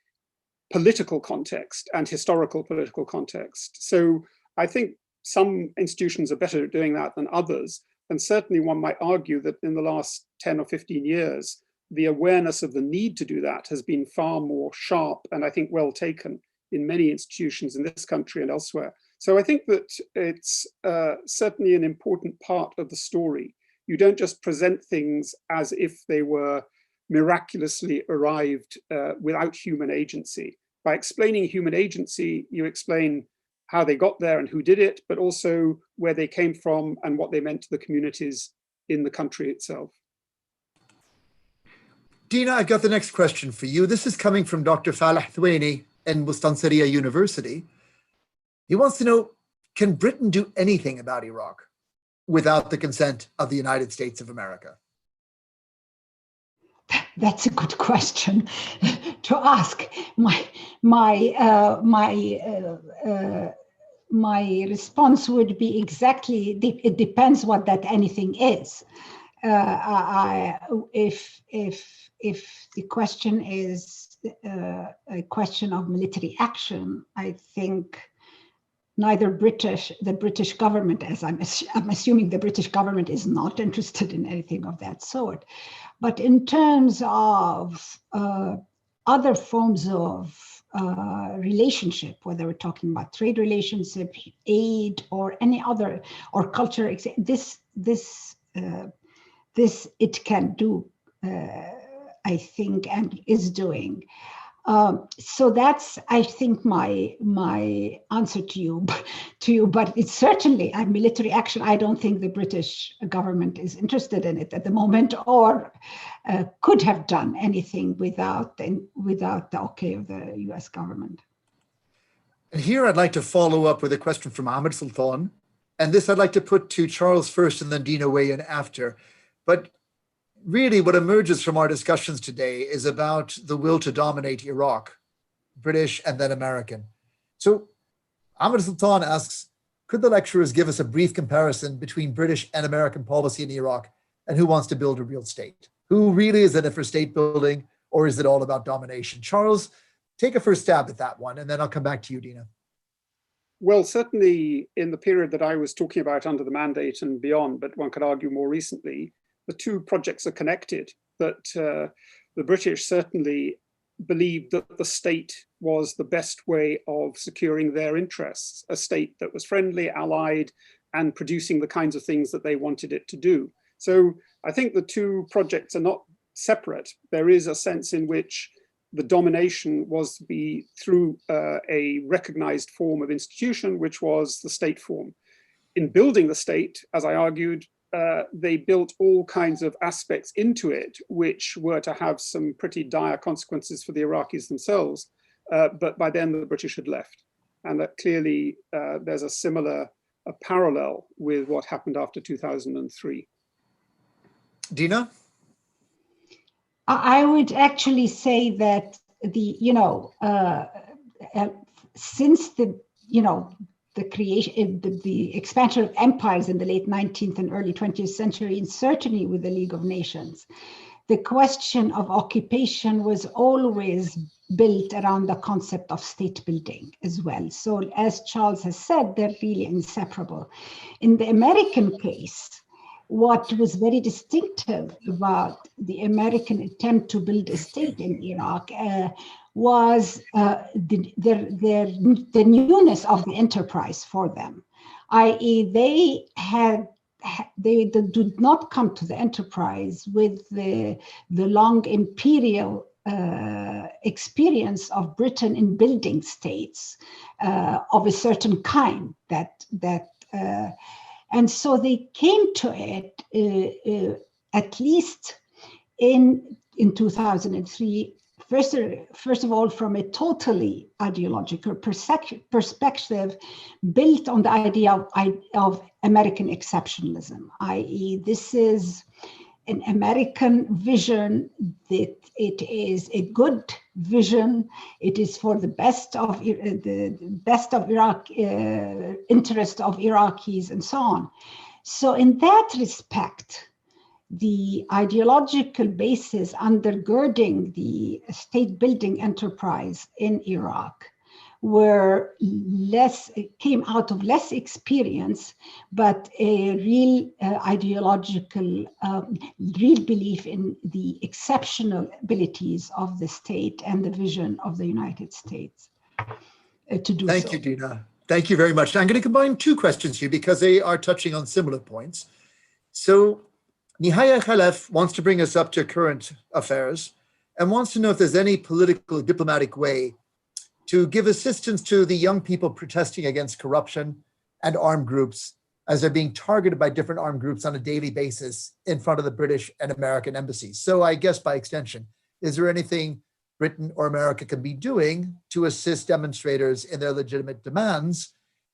political context and historical political context. So I think some institutions are better at doing that than others. And certainly one might argue that in the last 10 or 15 years, the awareness of the need to do that has been far more sharp and I think well taken in many institutions in this country and elsewhere. So I think that it's certainly an important part of the story. You don't just present things as if they were miraculously arrived without human agency. By explaining human agency, you explain how they got there and who did it, but also where they came from and what they meant to the communities in the country itself. Dina, I've got the next question for you. This is coming from Dr. Falah Thwaini in Mustansiriya University. He wants to know, can Britain do anything about Iraq without the consent of the United States of America? That's a good question to ask. My response would be exactly, it depends what that anything is. if the question is a question of military action, I think neither the British government, as I'm assuming the British government is not interested in anything of that sort. But in terms of other forms of relationship, whether we're talking about trade relationship, aid, or any other, or culture, this it can do, I think, and is doing. So that's, I think, my answer to you. But it's certainly a military action. I don't think the British government is interested in it at the moment, or could have done anything without the okay of the U.S. government. And here I'd like to follow up with a question from Ahmed Sultan. And this I'd like to put to Charles first and then Dina weigh in after. But really what emerges from our discussions today is about the will to dominate Iraq, British and then American. So Ahmed Sultan asks, could the lecturers give us a brief comparison between British and American policy in Iraq, and who wants to build a real state? Who really is in it for state building, or is it all about domination? Charles, take a first stab at that one, and then I'll come back to you, Dina. Well, certainly in the period that I was talking about under the Mandate and beyond, but one could argue more recently, the two projects are connected, that the British certainly believed that the state was the best way of securing their interests, a state that was friendly, allied, and producing the kinds of things that they wanted it to do. So I think the two projects are not separate. There is a sense in which the domination was to be through a recognized form of institution, which was the state form. In building the state, as I argued, they built all kinds of aspects into it, which were to have some pretty dire consequences for the Iraqis themselves. But by then the British had left. And that clearly there's a parallel with what happened after 2003. Dina? I would actually say that since the creation, the expansion of empires in the late 19th and early 20th century, and certainly with the League of Nations, the question of occupation was always built around the concept of state building as well. So as Charles has said, they're really inseparable. In the American case, what was very distinctive about the American attempt to build a state in Iraq was the newness of the enterprise for them, i.e. they did not come to the enterprise with the long imperial experience of Britain in building states of a certain kind and so they came to it at least in 2003, first of all, from a totally ideological perspective, built on the idea of American exceptionalism, i.e. this is an American vision, that it is a good vision, it is for the best of Iraq, interest of Iraqis, and so on. So in that respect, the ideological basis undergirding the state building enterprise in Iraq came out of less experience, but a real ideological, real belief in the exceptional abilities of the state and the vision of the United States to do so. Thank you, Dina. Thank you very much. Now, I'm going to combine two questions here because they are touching on similar points. So Nihaya Khalef wants to bring us up to current affairs and wants to know if there's any political, diplomatic way to give assistance to the young people protesting against corruption and armed groups as they're being targeted by different armed groups on a daily basis in front of the British and American embassies. So I guess by extension, is there anything Britain or America can be doing to assist demonstrators in their legitimate demands?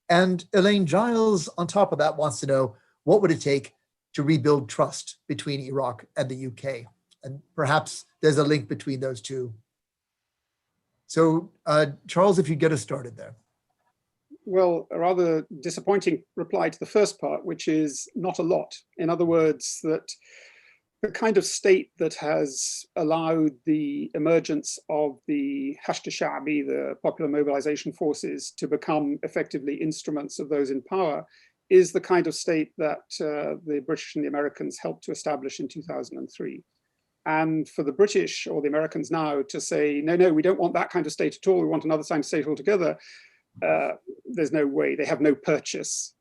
And Elaine Giles, on top of that, wants to know, what would it take to rebuild trust between Iraq and the UK? And perhaps there's a link between those two. So Charles, if you get us started there. Well, a rather disappointing reply to the first part, which is not a lot. In other words, that the kind of state that has allowed the emergence of the Hashd al-Sha'bi, the popular mobilization forces, to become effectively instruments of those in power, is the kind of state that the British and the Americans helped to establish in 2003. And for the British or the Americans now to say, no, no, we don't want that kind of state at all, we want another kind of state altogether, there's no way, they have no purchase.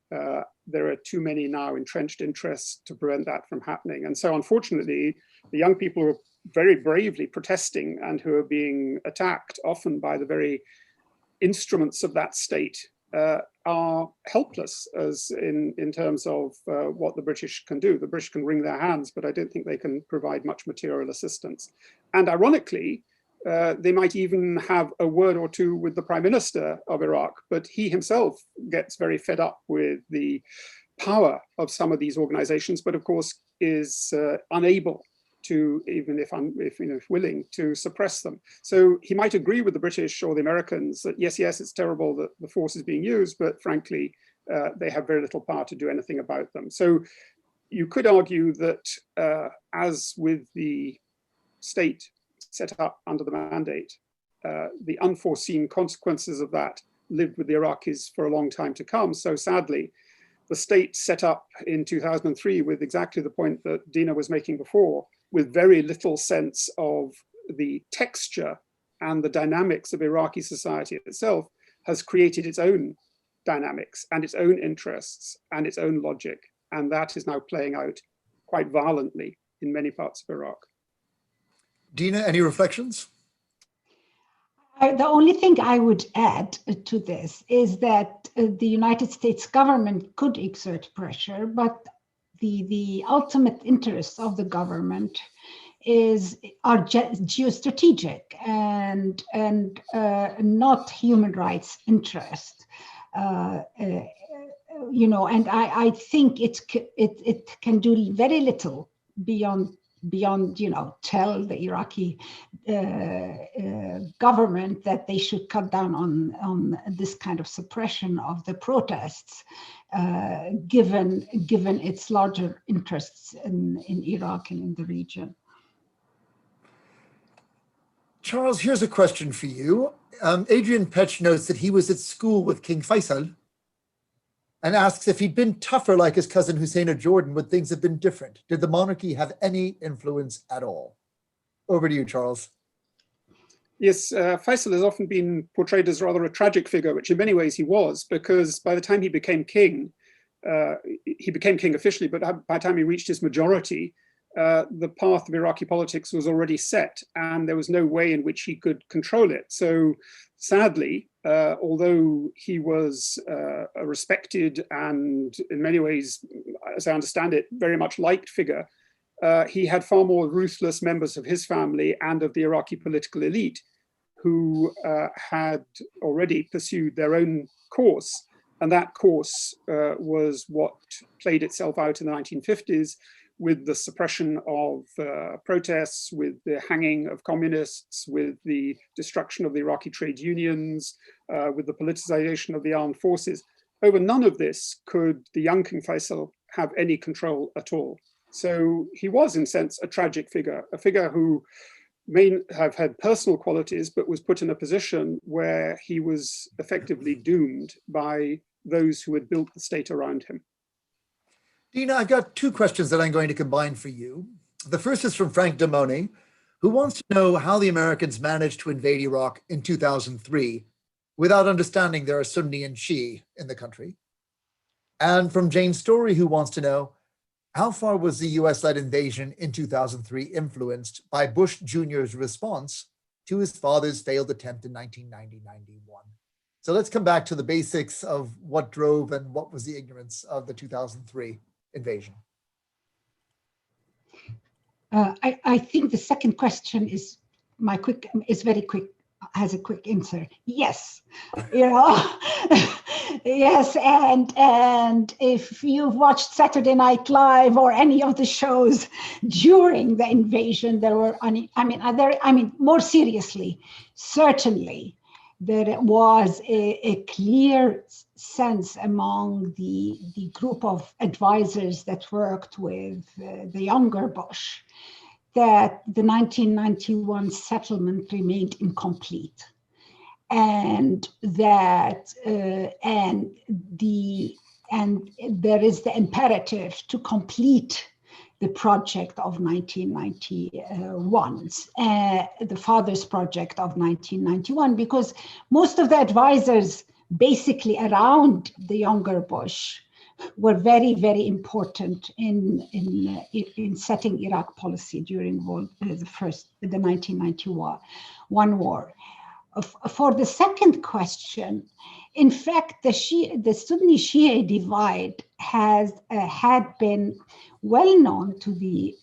There are too many now entrenched interests to prevent that from happening. And so unfortunately, the young people who are very bravely protesting and who are being attacked often by the very instruments of that state are helpless as in terms of what the British can do. The British can wring their hands, but I don't think they can provide much material assistance. And ironically, they might even have a word or two with the Prime Minister of Iraq, but he himself gets very fed up with the power of some of these organizations, but of course is unable to, even if willing, to suppress them. So he might agree with the British or the Americans that yes, it's terrible that the force is being used, but frankly, they have very little power to do anything about them. So you could argue that as with the state set up under the mandate, the unforeseen consequences of that lived with the Iraqis for a long time to come. So sadly, the state set up in 2003 with exactly the point that Dina was making before, with very little sense of the texture and the dynamics of Iraqi society itself, has created its own dynamics and its own interests and its own logic. And that is now playing out quite violently in many parts of Iraq. Dina, any reflections? The only thing I would add to this is that the United States government could exert pressure, but the ultimate interests of the government are geostrategic and not human rights interest. You know, and I think it can do very little beyond tell the Iraqi government that they should cut down on this kind of suppression of the protests, given its larger interests in Iraq and in the region. Charles, here's a question for you. Adrian Petch notes that he was at school with King Faisal and asks if he'd been tougher like his cousin Hussein of Jordan, would things have been different? Did the monarchy have any influence at all? Over to you, Charles. Yes, Faisal has often been portrayed as rather a tragic figure, which in many ways he was, because by the time he became king officially, but by the time he reached his majority, the path of Iraqi politics was already set, and there was no way in which he could control it. So sadly, although he was a respected and in many ways, as I understand it, very much liked figure, he had far more ruthless members of his family and of the Iraqi political elite who had already pursued their own course. And that course was what played itself out in the 1950s with the suppression of protests, with the hanging of communists, with the destruction of the Iraqi trade unions, with the politicization of the armed forces. Over none of this could the young King Faisal have any control at all. So he was, in a sense, a tragic figure, a figure who may have had personal qualities, but was put in a position where he was effectively doomed by those who had built the state around him. Dina, I've got two questions that I'm going to combine for you. The first is from Frank Damone, who wants to know how the Americans managed to invade Iraq in 2003 without understanding there are Sunni and Shia in the country. And from Jane Story, who wants to know, how far was the US-led invasion in 2003 influenced by Bush Jr.'s response to his father's failed attempt in 1990-91? So let's come back to the basics of what drove and what was the ignorance of the 2003 invasion. I think the second question is very quick, has a quick answer. Yes, yes, and if you've watched Saturday Night Live or any of the shows during the invasion, there were, more seriously, certainly, there was a clear sense among the group of advisors that worked with the younger Bush that the 1991 settlement remained incomplete, and that and there is the imperative to complete the project of 1991, the father's project of 1991, because most of the advisors basically around the younger Bush were very, very important in setting Iraq policy during the 1991 war. For the second question, in fact, the Sunni Shia divide had been well known to the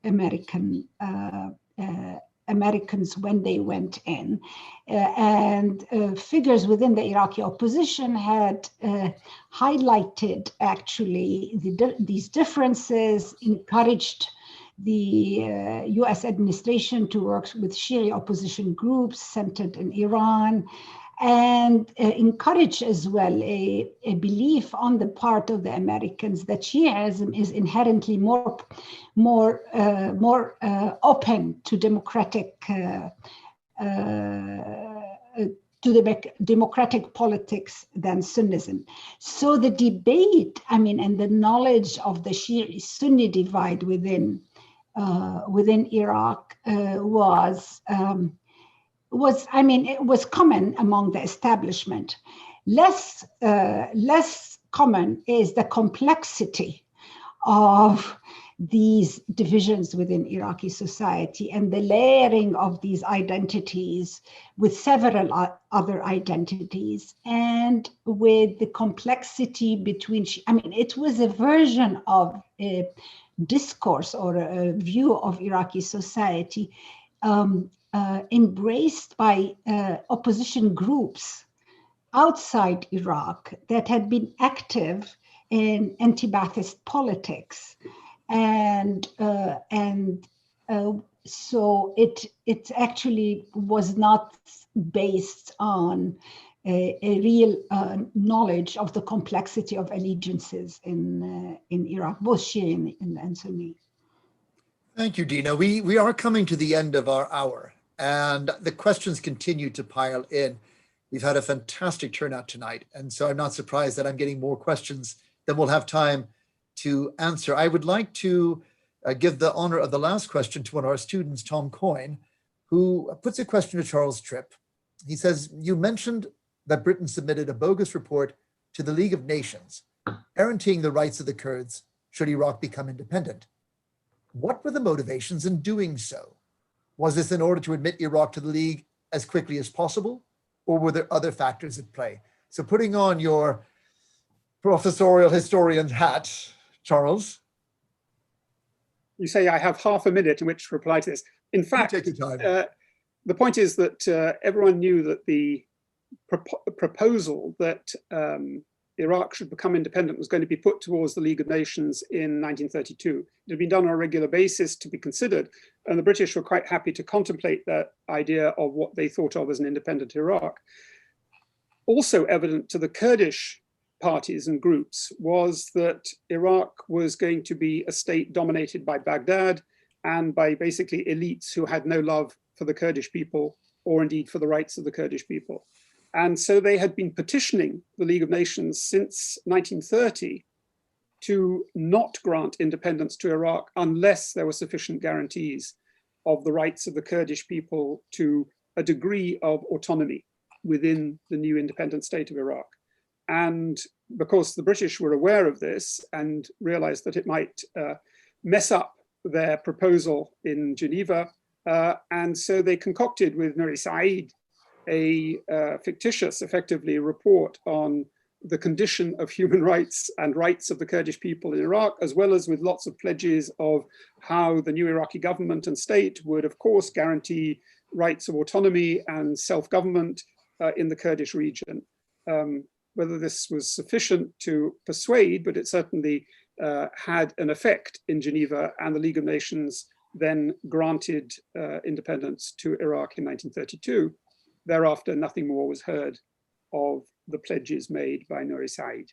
Americans when they went in, and figures within the Iraqi opposition had highlighted actually these differences, encouraged the US administration to work with Shia opposition groups centered in Iran, and encourage as well a belief on the part of the Americans that Shiism is inherently more open to democratic politics than Sunnism. So the debate, and the knowledge of the Shia-Sunni divide within Iraq it was common among the establishment. Less common is the complexity of these divisions within Iraqi society and the layering of these identities with several other identities, and with the complexity between, it was a version of a discourse or a view of Iraqi society embraced by opposition groups outside Iraq that had been active in anti-Ba'athist politics, so it actually was not based on a real knowledge of the complexity of allegiances in Iraq, both Shia and Sunni. Thank you, Dina. We are coming to the end of our hour, and the questions continue to pile in. We've had a fantastic turnout tonight, and so I'm not surprised that I'm getting more questions than we'll have time to answer. I would like to give the honor of the last question to one of our students, Tom Coyne, who puts a question to Charles Tripp. He says, you mentioned that Britain submitted a bogus report to the League of Nations, guaranteeing the rights of the Kurds should Iraq become independent. What were the motivations in doing so? Was this in order to admit Iraq to the League as quickly as possible, or were there other factors at play? So putting on your professorial historian's hat, Charles. You say I have half a minute in which to reply to this. In fact, take your time. The point is that everyone knew that the proposal that Iraq should become independent was going to be put towards the League of Nations in 1932. It had been done on a regular basis to be considered, and the British were quite happy to contemplate that idea of what they thought of as an independent Iraq. Also evident to the Kurdish parties and groups was that Iraq was going to be a state dominated by Baghdad and by basically elites who had no love for the Kurdish people or indeed for the rights of the Kurdish people. And so they had been petitioning the League of Nations since 1930 to not grant independence to Iraq unless there were sufficient guarantees of the rights of the Kurdish people to a degree of autonomy within the new independent state of Iraq. And because the British were aware of this and realized that it might mess up their proposal in Geneva, and so they concocted with Nuri Said a fictitious, effectively, report on the condition of human rights and rights of the Kurdish people in Iraq, as well as with lots of pledges of how the new Iraqi government and state would, of course, guarantee rights of autonomy and self-government in the Kurdish region. Whether this was sufficient to persuade, but it certainly had an effect in Geneva, and the League of Nations then granted independence to Iraq in 1932. Thereafter, nothing more was heard of the pledges made by Nuri Said.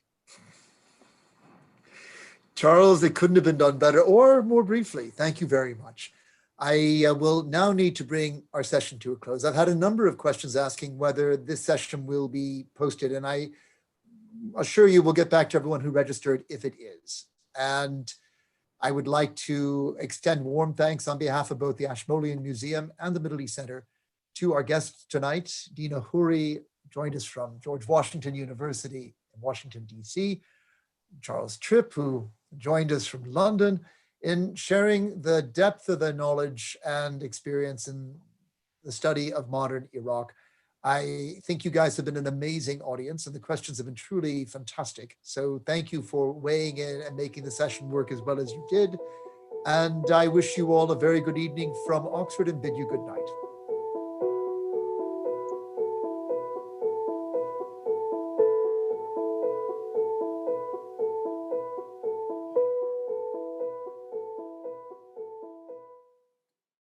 Charles, it couldn't have been done better, or more briefly. Thank you very much. I will now need to bring our session to a close. I've had a number of questions asking whether this session will be posted, and I assure you we'll get back to everyone who registered if it is. And I would like to extend warm thanks on behalf of both the Ashmolean Museum and the Middle East Center to our guests tonight. Dina Khoury joined us from George Washington University in Washington, D.C. Charles Tripp, who joined us from London, in sharing the depth of their knowledge and experience in the study of modern Iraq. I think you guys have been an amazing audience and the questions have been truly fantastic. So thank you for weighing in and making the session work as well as you did. And I wish you all a very good evening from Oxford and bid you good night.